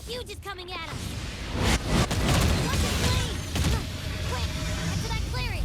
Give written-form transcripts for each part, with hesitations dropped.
huge is coming at us! Watch it flame! Quick! Get to that clearing!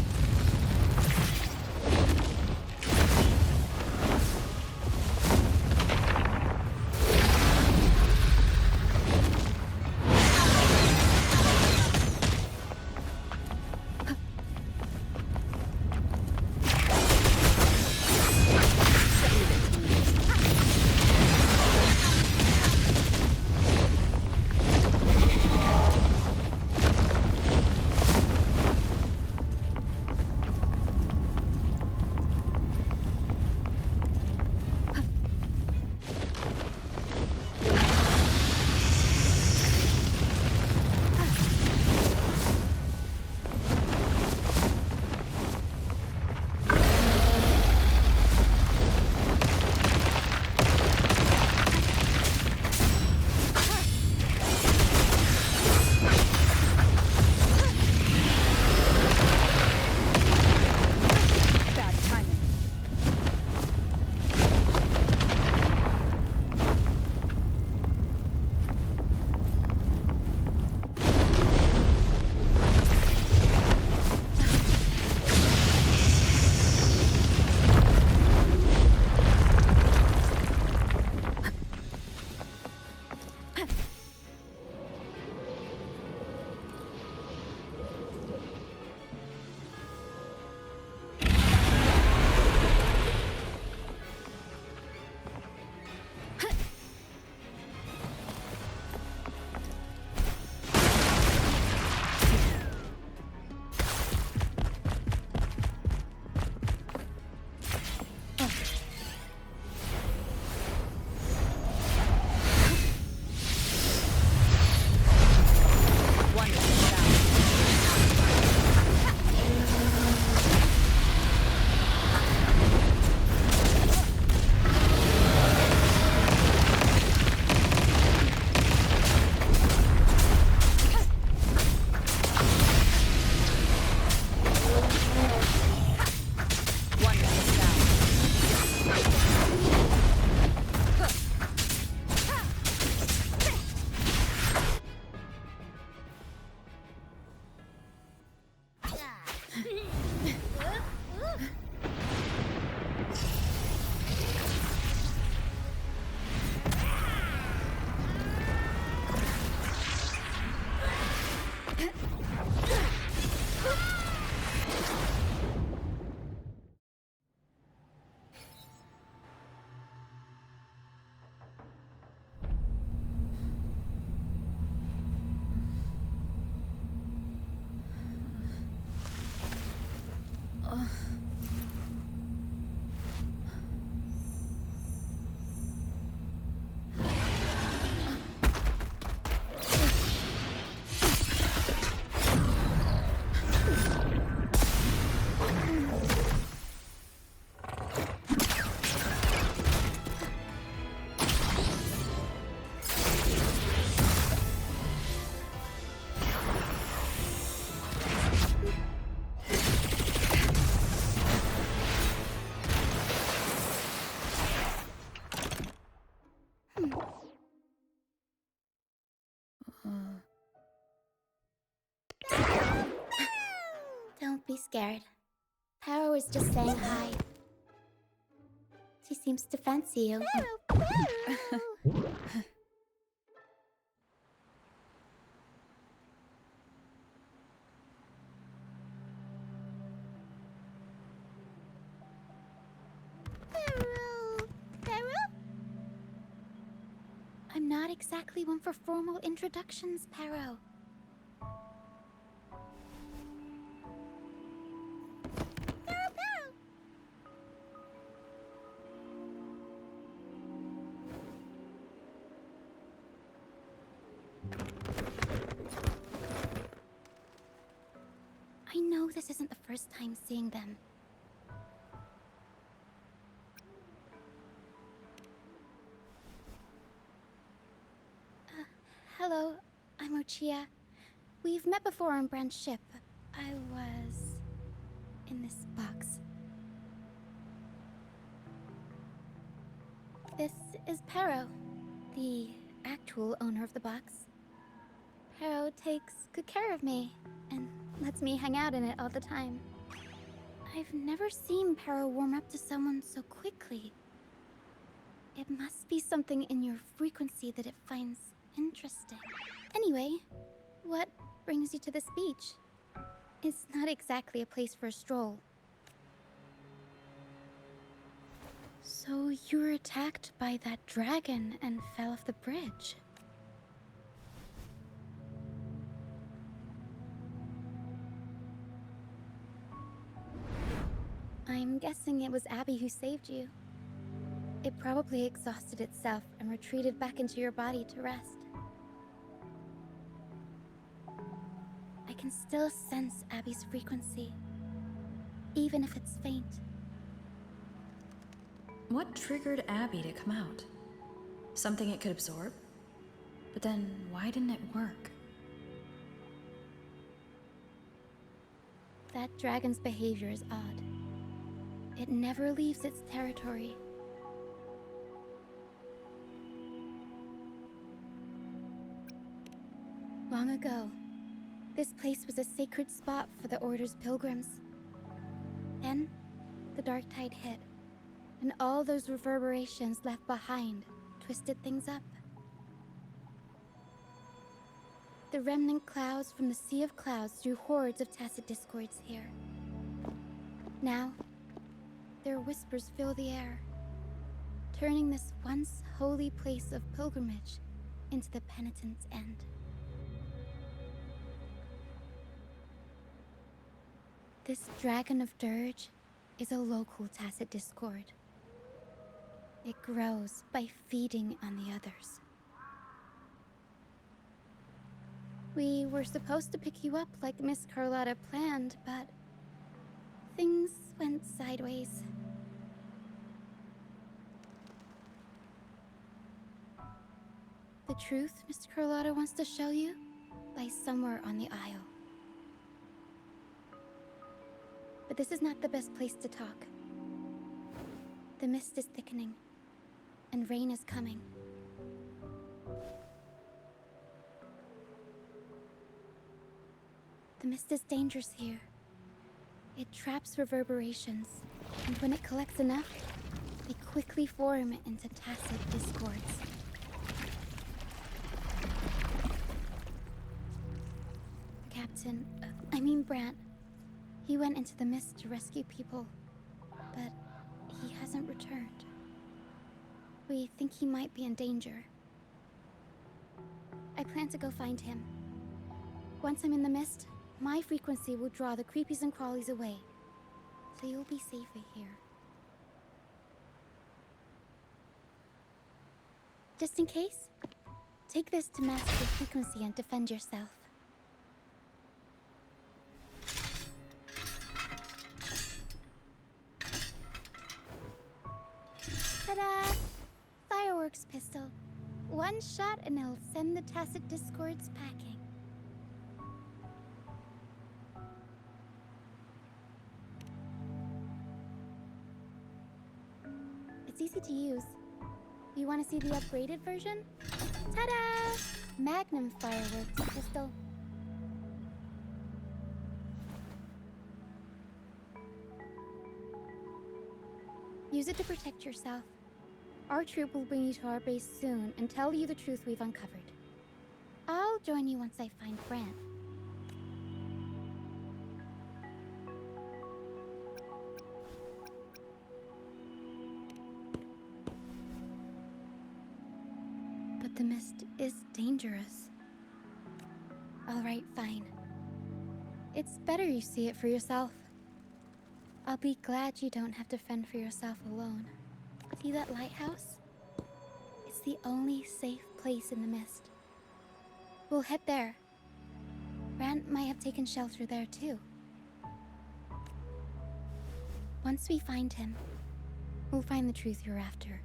Don't be scared. Paro is just saying hi. She seems to fancy you. I'm not exactly one for formal introductions, Paro. I know this isn't the first time seeing them. Hello, I'm Ochia. We've met before on Brand's ship. I was in this box. This is Paro, the actual owner of the box. Pero takes good care of me and lets me hang out in it all the time. I've never seen Pero warm up to someone so quickly. It must be something in your frequency that it finds interesting. Anyway, what brings you to this beach? It's not exactly a place for a stroll. So you were attacked by that dragon and fell off the bridge. I'm guessing it was Abby who saved you. It probably exhausted itself and retreated back into your body to rest. I can still sense Abby's frequency, even if it's faint. What triggered Abby to come out? Something it could absorb? But then, why didn't it work? That dragon's behavior is odd. It never leaves its territory. Long ago, this place was a sacred spot for the Order's pilgrims. Then, the dark tide hit, and all those reverberations left behind twisted things up. The remnant clouds from the Sea of Clouds drew hordes of tacit discords here. Now, their whispers fill the air, turning this once holy place of pilgrimage into the penitent's end. This dragon of Dirge is a local tacit discord. It grows by feeding on the others. We were supposed to pick you up like Miss Carlotta planned, but things went sideways. The truth Miss Carlotta wants to show you lies somewhere on the aisle. But this is not the best place to talk. The mist is thickening, and rain is coming. The mist is dangerous here. It traps reverberations, and when it collects enough, they quickly form into tacit discords. The captain, Brant, he went into the mist to rescue people, but he hasn't returned. We think he might be in danger. I plan to go find him. Once I'm in the mist, my frequency will draw the creepies and crawlies away, so you'll be safer here. Just in case, take this to mask your frequency and defend yourself. Ta-da! Fireworks pistol. One shot and it'll send the tacit discords packing. It's easy to use. You want to see the upgraded version? Ta-da! Magnum fireworks pistol. Use it to protect yourself. Our troop will bring you to our base soon and tell you the truth we've uncovered. I'll join you once I find Brant. But the mist is dangerous. All right, fine. It's better you see it for yourself. I'll be glad you don't have to fend for yourself alone. See that lighthouse? It's the only safe place in the mist. We'll head there. Brant might have taken shelter there too. Once we find him, we'll find the truth you're after.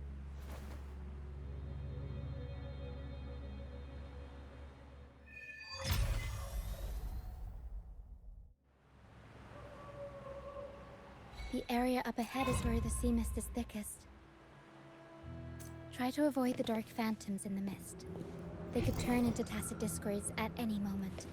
The area up ahead is where the sea mist is thickest. Try to avoid the dark phantoms in the mist. They could turn into tacit discords at any moment.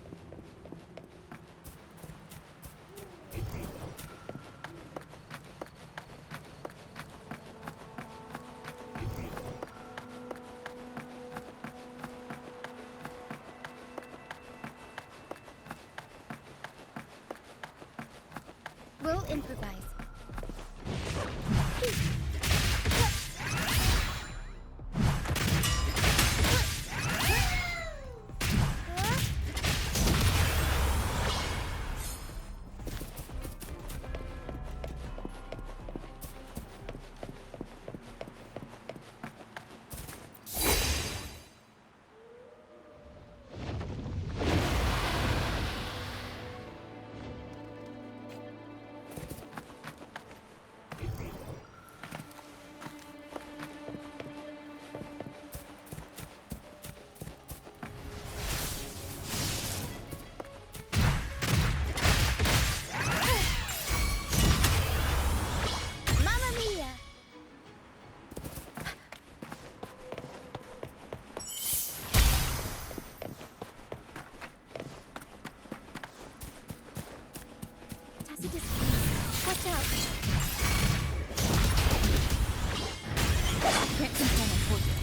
We'll improvise. Watch out! Can't control my fortune.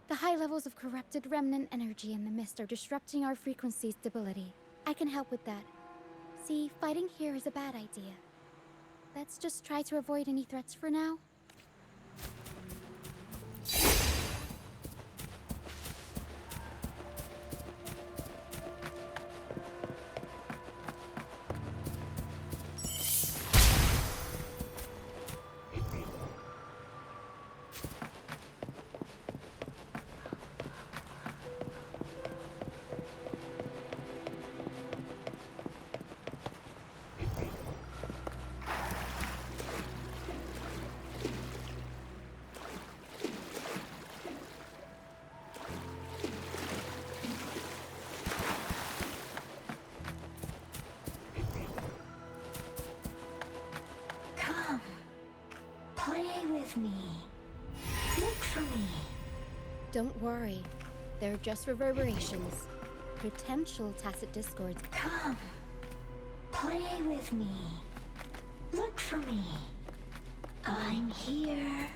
The high levels of corrupted remnant energy in the mist are disrupting our frequency stability. I can help with that. See, fighting here is a bad idea. Let's just try to avoid any threats for now. Me. Look for me. Don't worry. They're just reverberations. Potential tacit discords. Come. Play with me. Look for me. I'm here.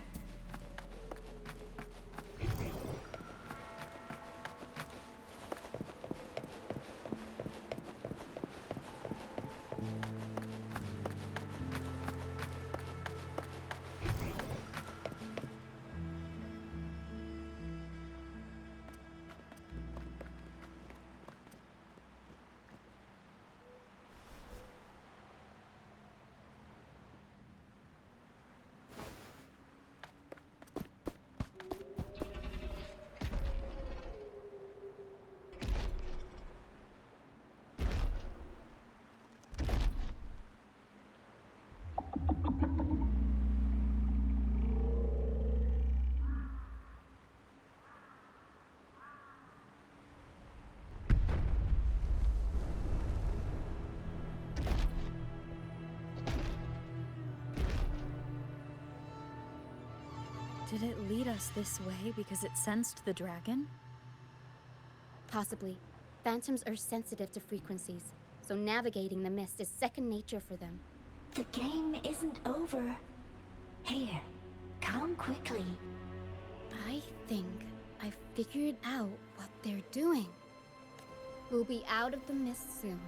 Did it lead us this way because it sensed the dragon? Possibly. Phantoms are sensitive to frequencies, so navigating the mist is second nature for them. The game isn't over. Here, come quickly. I think I figured out what they're doing. We'll be out of the mist soon.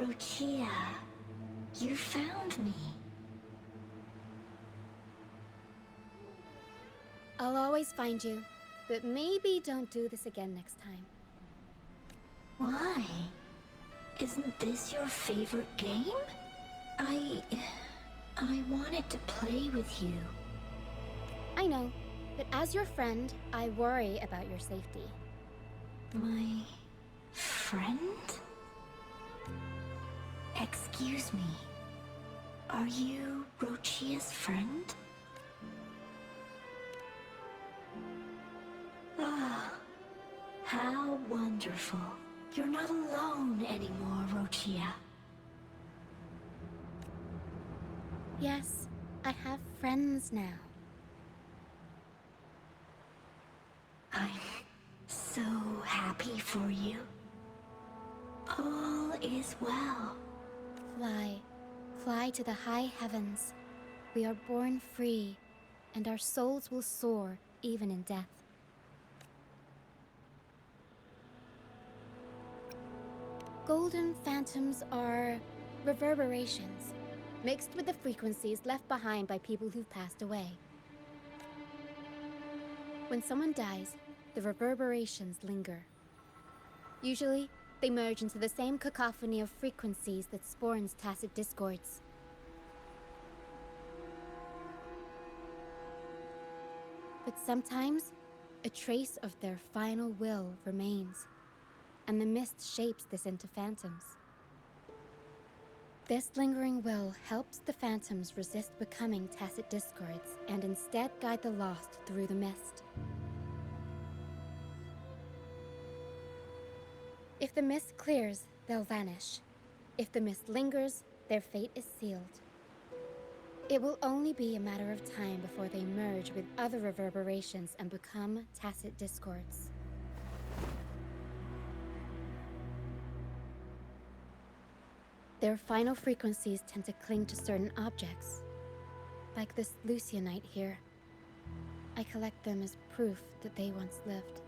Rochia, you found me. I'll always find you, but maybe don't do this again next time. Why? Isn't this your favorite game? I wanted to play with you. I know, but as your friend, I worry about your safety. My friend? Excuse me. Are you Rochia's friend? Ah, how wonderful. You're not alone anymore, Rochia. Yes, I have friends now. I'm so happy for you. All is well. Fly, fly to the high heavens. We are born free, and our souls will soar even in death. Golden phantoms are reverberations, mixed with the frequencies left behind by people who've passed away. When someone dies, the reverberations linger. Usually, they merge into the same cacophony of frequencies that spawns tacit discords. But sometimes, a trace of their final will remains, and the mist shapes this into phantoms. This lingering will helps the phantoms resist becoming tacit discords and instead guide the lost through the mist. If the mist clears, they'll vanish. If the mist lingers, their fate is sealed. It will only be a matter of time before they merge with other reverberations and become tacit discords. Their final frequencies tend to cling to certain objects, like this Lucianite here. I collect them as proof that they once lived.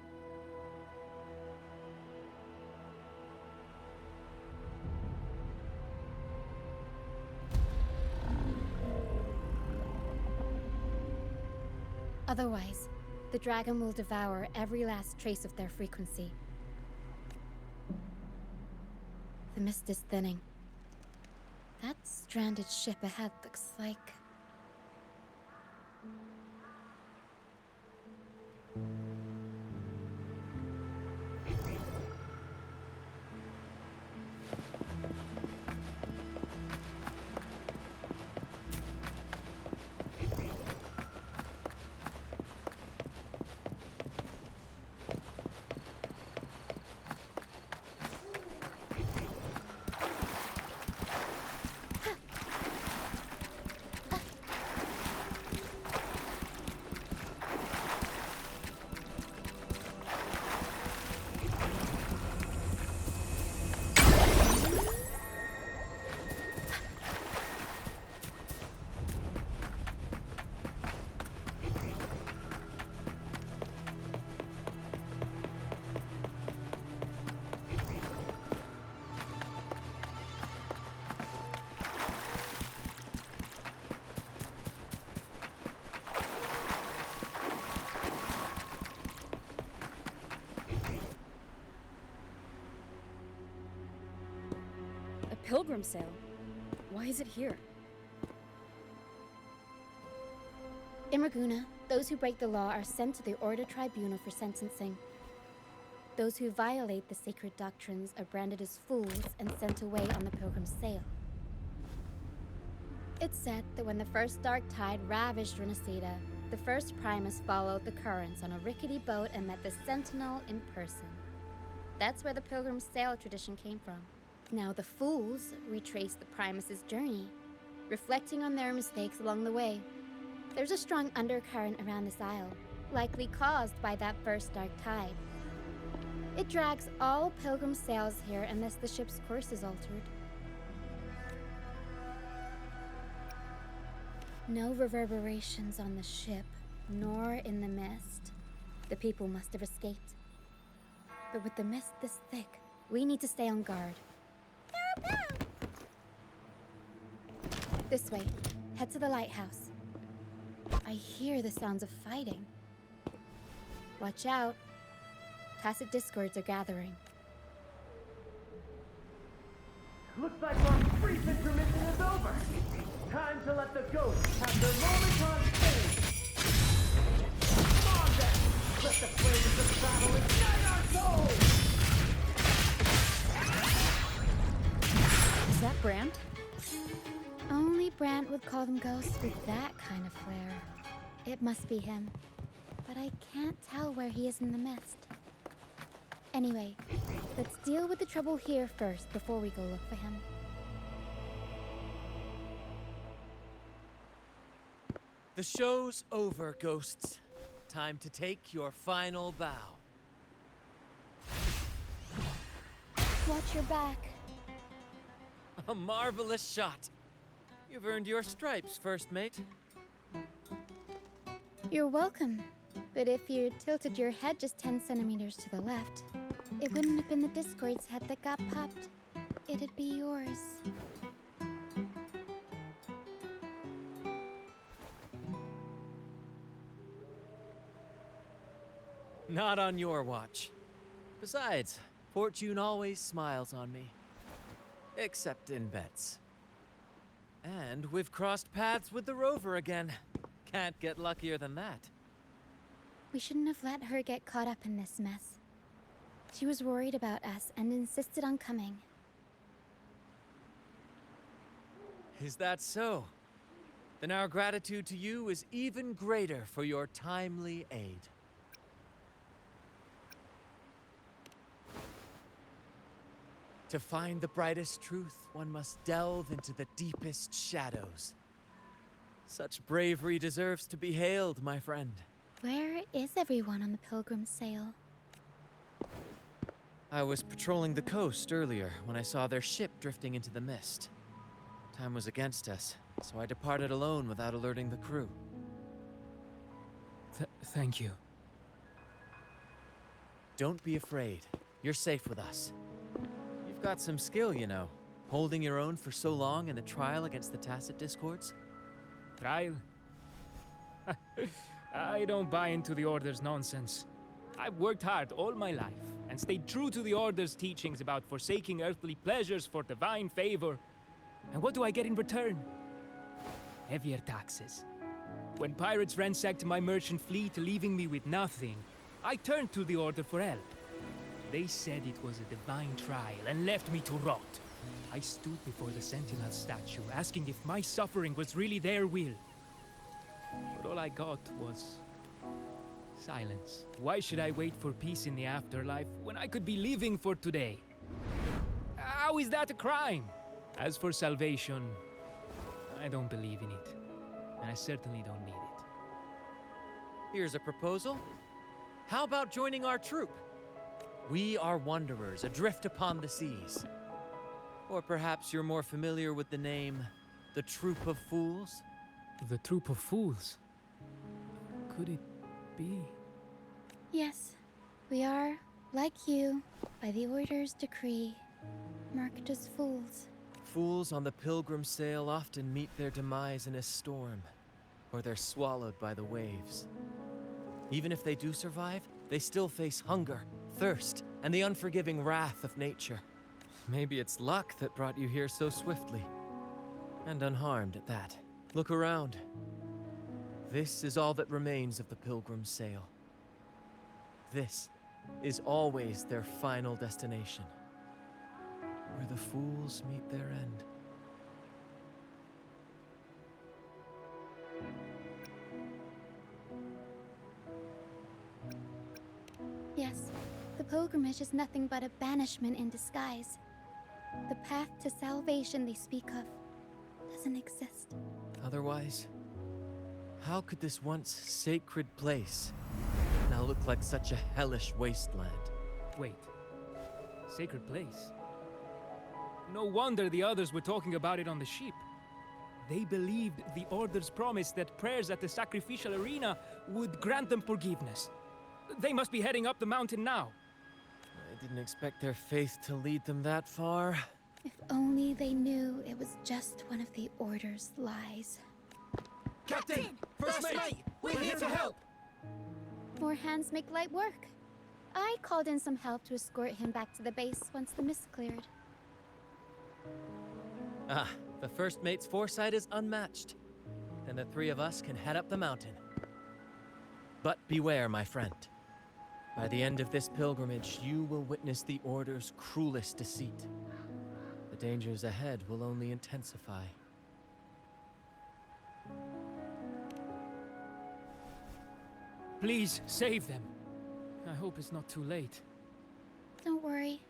Otherwise, the dragon will devour every last trace of their frequency. The mist is thinning. That stranded ship ahead looks like... Pilgrim sale? Why is it here? In Raguna, those who break the law are sent to the Order Tribunal for sentencing. Those who violate the sacred doctrines are branded as fools and sent away on the Pilgrim's Sail. It's said that when the first dark tide ravaged Renacida, the first Primus followed the currents on a rickety boat and met the Sentinel in person. That's where the Pilgrim's Sail tradition came from. Now the fools retrace the Primus's journey, reflecting on their mistakes along the way. There's a strong undercurrent around this isle, likely caused by that first dark tide. It drags all pilgrim sails here unless the ship's course is altered. No reverberations on the ship, nor in the mist. The people must have escaped. But with the mist this thick, we need to stay on guard. They're abound! This way. Head to the lighthouse. I hear the sounds of fighting. Watch out. Tacit discords are gathering. Looks like our brief intermission is over. Time to let the ghosts have their moment on stage. Come on then! Let the flames of battle ignite our souls! Is that Brant? Only Brant would call them ghosts with that kind of flair. It must be him. But I can't tell where he is in the mist. Anyway, let's deal with the trouble here first before we go look for him. The show's over, ghosts. Time to take your final bow. Watch your back. A marvelous shot. You've earned your stripes, first mate. You're welcome. But if you tilted your head just 10 centimeters to the left, it wouldn't have been the Discord's head that got popped. It'd be yours. Not on your watch. Besides, fortune always smiles on me. Except in bets. And we've crossed paths with the rover again. Can't get luckier than that. We shouldn't have let her get caught up in this mess. She was worried about us and insisted on coming. Is that so? Then our gratitude to you is even greater for your timely aid. To find the brightest truth, one must delve into the deepest shadows. Such bravery deserves to be hailed, my friend. Where is everyone on the Pilgrim's sail? I was patrolling the coast earlier when I saw their ship drifting into the mist. Time was against us, so I departed alone without alerting the crew. Thank you. Don't be afraid. You're safe with us. You've got some skill, you know. Holding your own for so long in a trial against the Tacit Discords. Trial? I don't buy into the Order's nonsense. I've worked hard all my life and stayed true to the Order's teachings about forsaking earthly pleasures for divine favor. And what do I get in return? Heavier taxes. When pirates ransacked my merchant fleet, leaving me with nothing, I turned to the Order for help. They said it was a divine trial and left me to rot. I stood before the Sentinel statue, asking if my suffering was really their will. But all I got was silence. Why should I wait for peace in the afterlife when I could be living for today? How is that a crime? As for salvation, I don't believe in it. And I certainly don't need it. Here's a proposal. How about joining our troop? We are wanderers, adrift upon the seas. Or perhaps you're more familiar with the name, the Troop of Fools? The Troop of Fools? Could it be? Yes, we are, like you, by the Order's decree, marked as fools. Fools on the pilgrim sail often meet their demise in a storm, or they're swallowed by the waves. Even if they do survive, they still face hunger, thirst, and the unforgiving wrath of nature. Maybe it's luck that brought you here so swiftly. And unharmed at that. Look around. This is all that remains of the pilgrim's sail. This is always their final destination. Where the fools meet their end. Yes, the pilgrimage is nothing but a banishment in disguise. The path to salvation they speak of doesn't exist. Otherwise, how could this once sacred place now look like such a hellish wasteland? Wait. Sacred place? No wonder the others were talking about it on the ship. They believed the Order's promise that prayers at the sacrificial arena would grant them forgiveness. They must be heading up the mountain now. I didn't expect their faith to lead them that far. If only they knew it was just one of the Order's lies. Captain! First mate! We're here to help! More hands make light work. I called in some help to escort him back to the base once the mist cleared. Ah, the first mate's foresight is unmatched. Then the three of us can head up the mountain. But beware, my friend. By the end of this pilgrimage, you will witness the Order's cruelest deceit. The dangers ahead will only intensify. Please, save them. I hope it's not too late. Don't worry.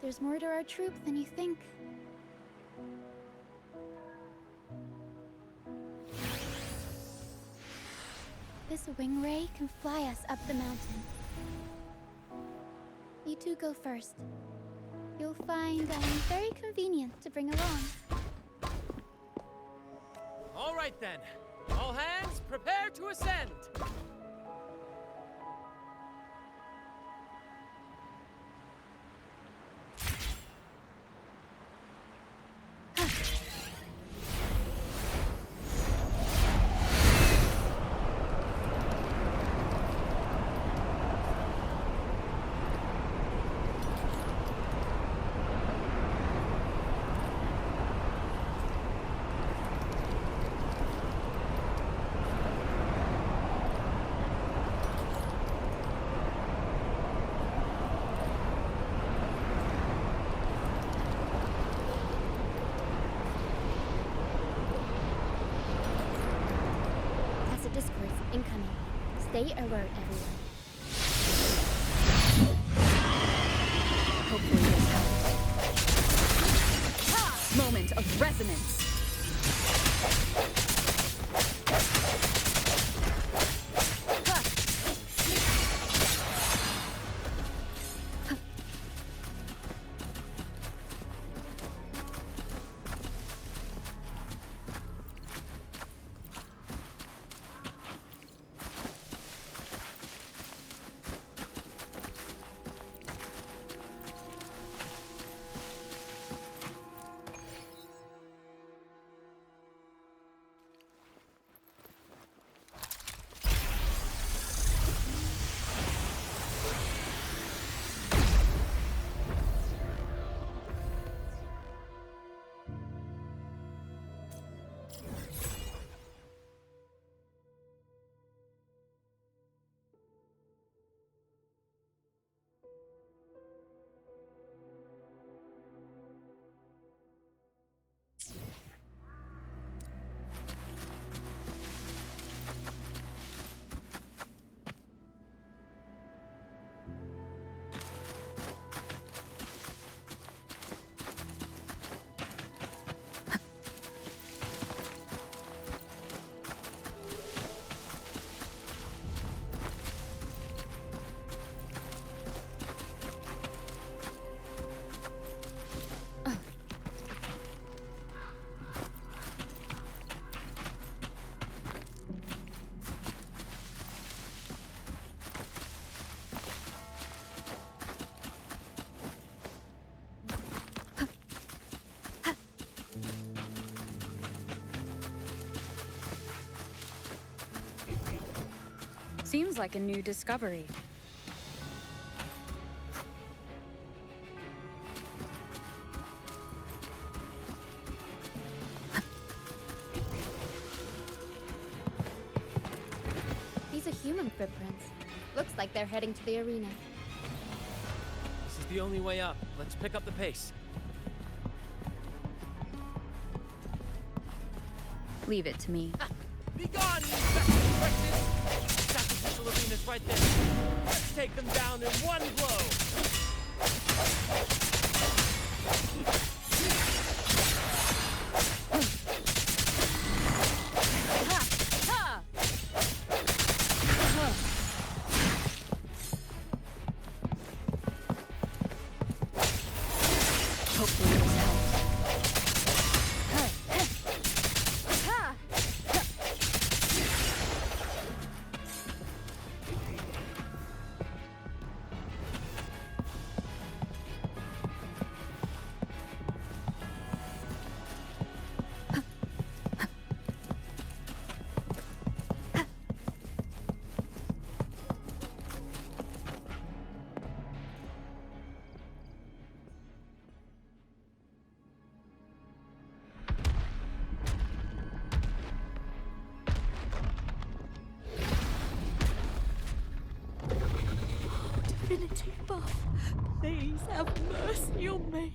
There's more to our troop than you think. This wing ray can fly us up the mountain. You two go first. You'll find very convenient to bring along. All right then. All hands, prepare to ascend! Discourse incoming. Stay alert, everyone. Hopefully this helps. Moment of resonance. Seems like a new discovery. These are human footprints. Looks like they're heading to the arena. This is the only way up. Let's pick up the pace. Leave it to me. Be gone, you infected wretches! Sacrificial arena's right there. Let's take them down in one blow! Hopefully this helps. humanity, but please have mercy on me.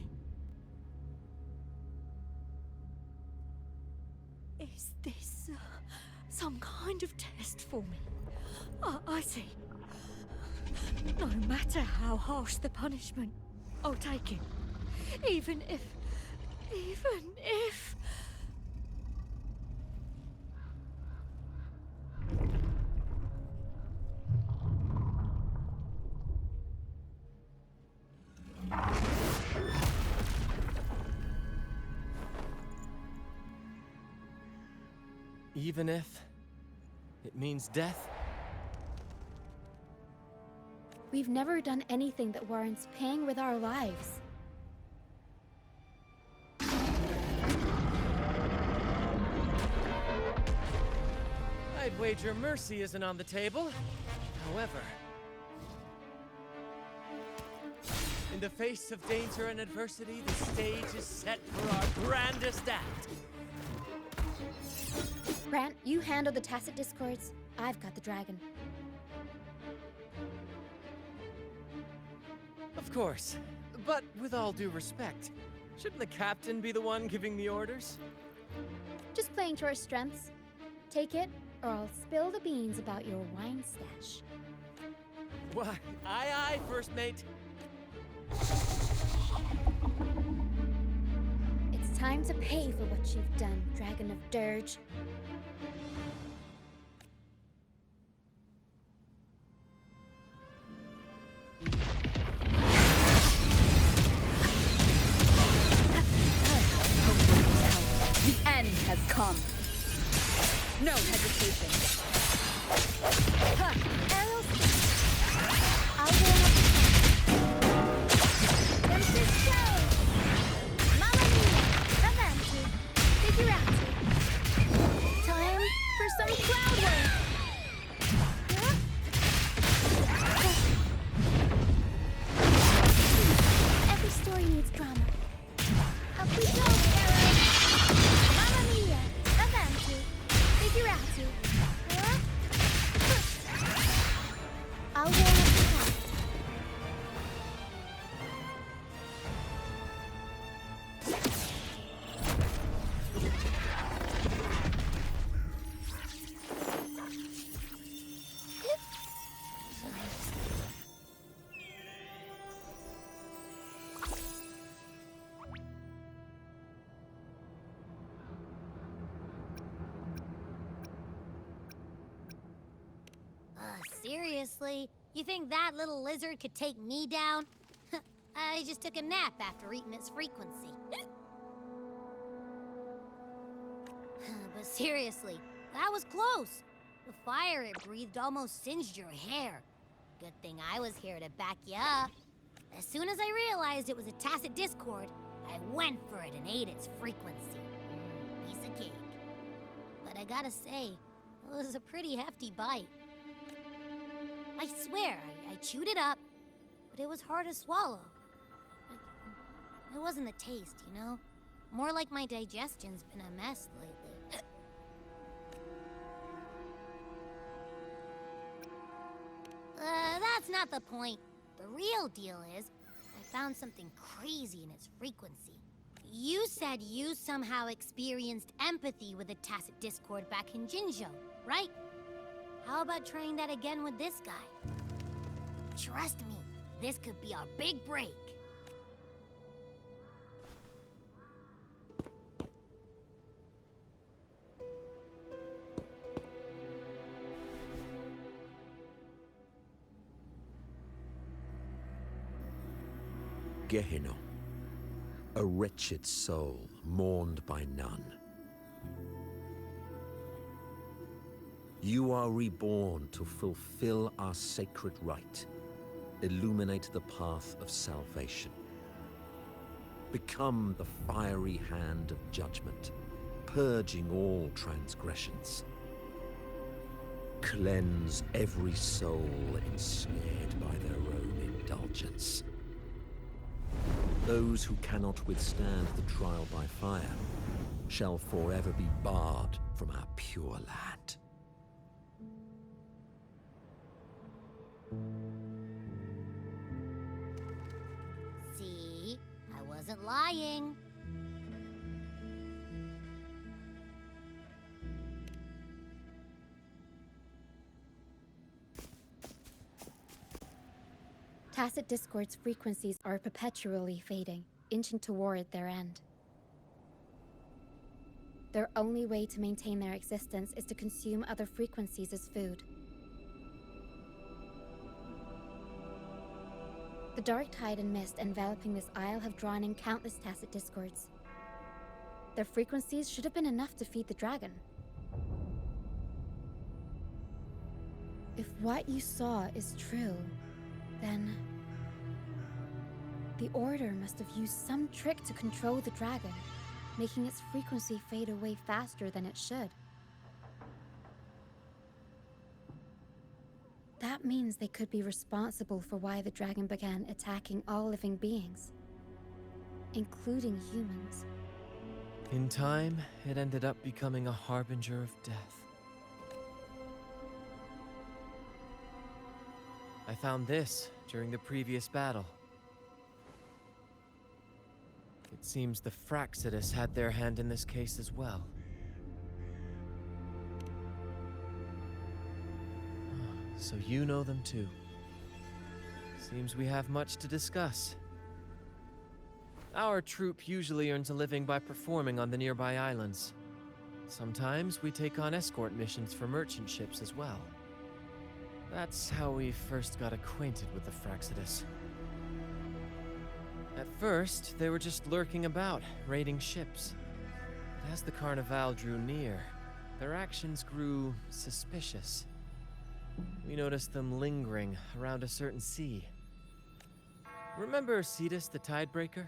Is this some kind of test for me? I see. No matter how harsh the punishment, I'll take it. Even if... Even if it means death? We've never done anything that warrants paying with our lives. I'd wager mercy isn't on the table. However, in the face of danger and adversity, the stage is set for our grandest act. Grant, you handle the tacit discords. I've got the dragon. Of course, but with all due respect, shouldn't the captain be the one giving the orders? Just playing to our strengths. Take it, or I'll spill the beans about your wine stash. Why, aye, first mate. It's time to pay for what you've done, Dragon of Dirge. The end has come. No hesitation. Arrows. I'll warm up the camp. Francisco! Mamma mia! Avanti! Figurati! Time for some cloud work! Every story needs drama. Up we go, Arrow! Mamma mia! Avanti! Figurati! I'll warm up the camp. Seriously? You think that little lizard could take me down? I just took a nap after eating its frequency. But seriously, that was close. The fire it breathed almost singed your hair. Good thing I was here to back you up. As soon as I realized it was a tacit discord, I went for it and ate its frequency. Piece of cake. But I gotta say, it was a pretty hefty bite. I swear, I chewed it up, but it was hard to swallow. It wasn't the taste, you know? More like my digestion's been a mess lately. That's not the point. The real deal is, I found something crazy in its frequency. You said you somehow experienced empathy with the tacit discord back in Jinzhou, right? How about trying that again with this guy? Trust me, this could be our big break. Gehenna, a wretched soul mourned by none. You are reborn to fulfill our sacred rite, illuminate the path of salvation. Become the fiery hand of judgment, purging all transgressions. Cleanse every soul ensnared by their own indulgence. Those who cannot withstand the trial by fire shall forever be barred from our pure land. not lying. Tacit Discord's frequencies are perpetually fading, inching toward their end. Their only way to maintain their existence is to consume other frequencies as food. The dark tide and mist enveloping this isle have drawn in countless Tacit Discords. Their frequencies should have been enough to feed the dragon. If what you saw is true, then the Order must have used some trick to control the dragon, making its frequency fade away faster than it should. That means they could be responsible for why the dragon began attacking all living beings, including humans. In time, it ended up becoming a harbinger of death. I found this during the previous battle. It seems the Fraxidus had their hand in this case as well. So you know them too. Seems we have much to discuss. Our troop usually earns a living by performing on the nearby islands. Sometimes we take on escort missions for merchant ships as well. That's how we first got acquainted with the Fraxidus. At first, they were just lurking about, raiding ships. But as the Carnival drew near, their actions grew suspicious. We noticed them lingering around a certain sea. Remember Cetus the Tidebreaker?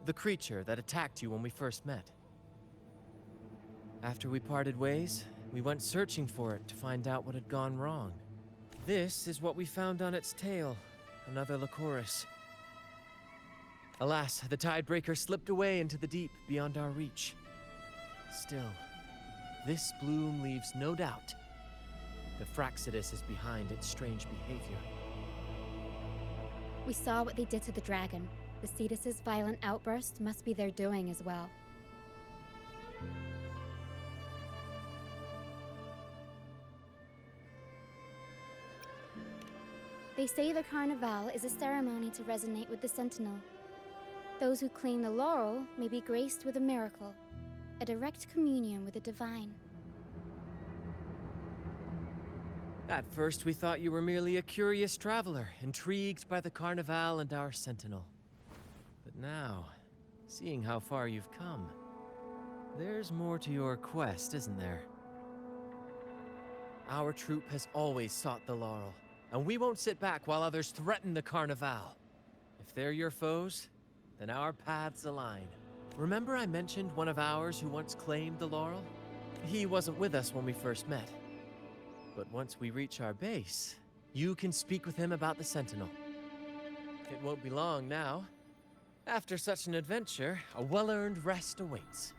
The creature that attacked you when we first met. After we parted ways, we went searching for it to find out what had gone wrong. This is what we found on its tail, another Lycoris. Alas, the Tidebreaker slipped away into the deep beyond our reach. Still, this bloom leaves no doubt. The Fraxidus is behind its strange behavior. We saw what they did to the dragon. The Cetus's violent outburst must be their doing as well. They say the Carnival is a ceremony to resonate with the Sentinel. Those who claim the laurel may be graced with a miracle, a direct communion with the divine. At first, we thought you were merely a curious traveler, intrigued by the Carnival and our Sentinel. But now, seeing how far you've come, there's more to your quest, isn't there? Our troop has always sought the laurel, and we won't sit back while others threaten the Carnival. If they're your foes, then our paths align. Remember I mentioned one of ours who once claimed the laurel? He wasn't with us when we first met. But once we reach our base, you can speak with him about the Sentinel. It won't be long now. After such an adventure, a well-earned rest awaits.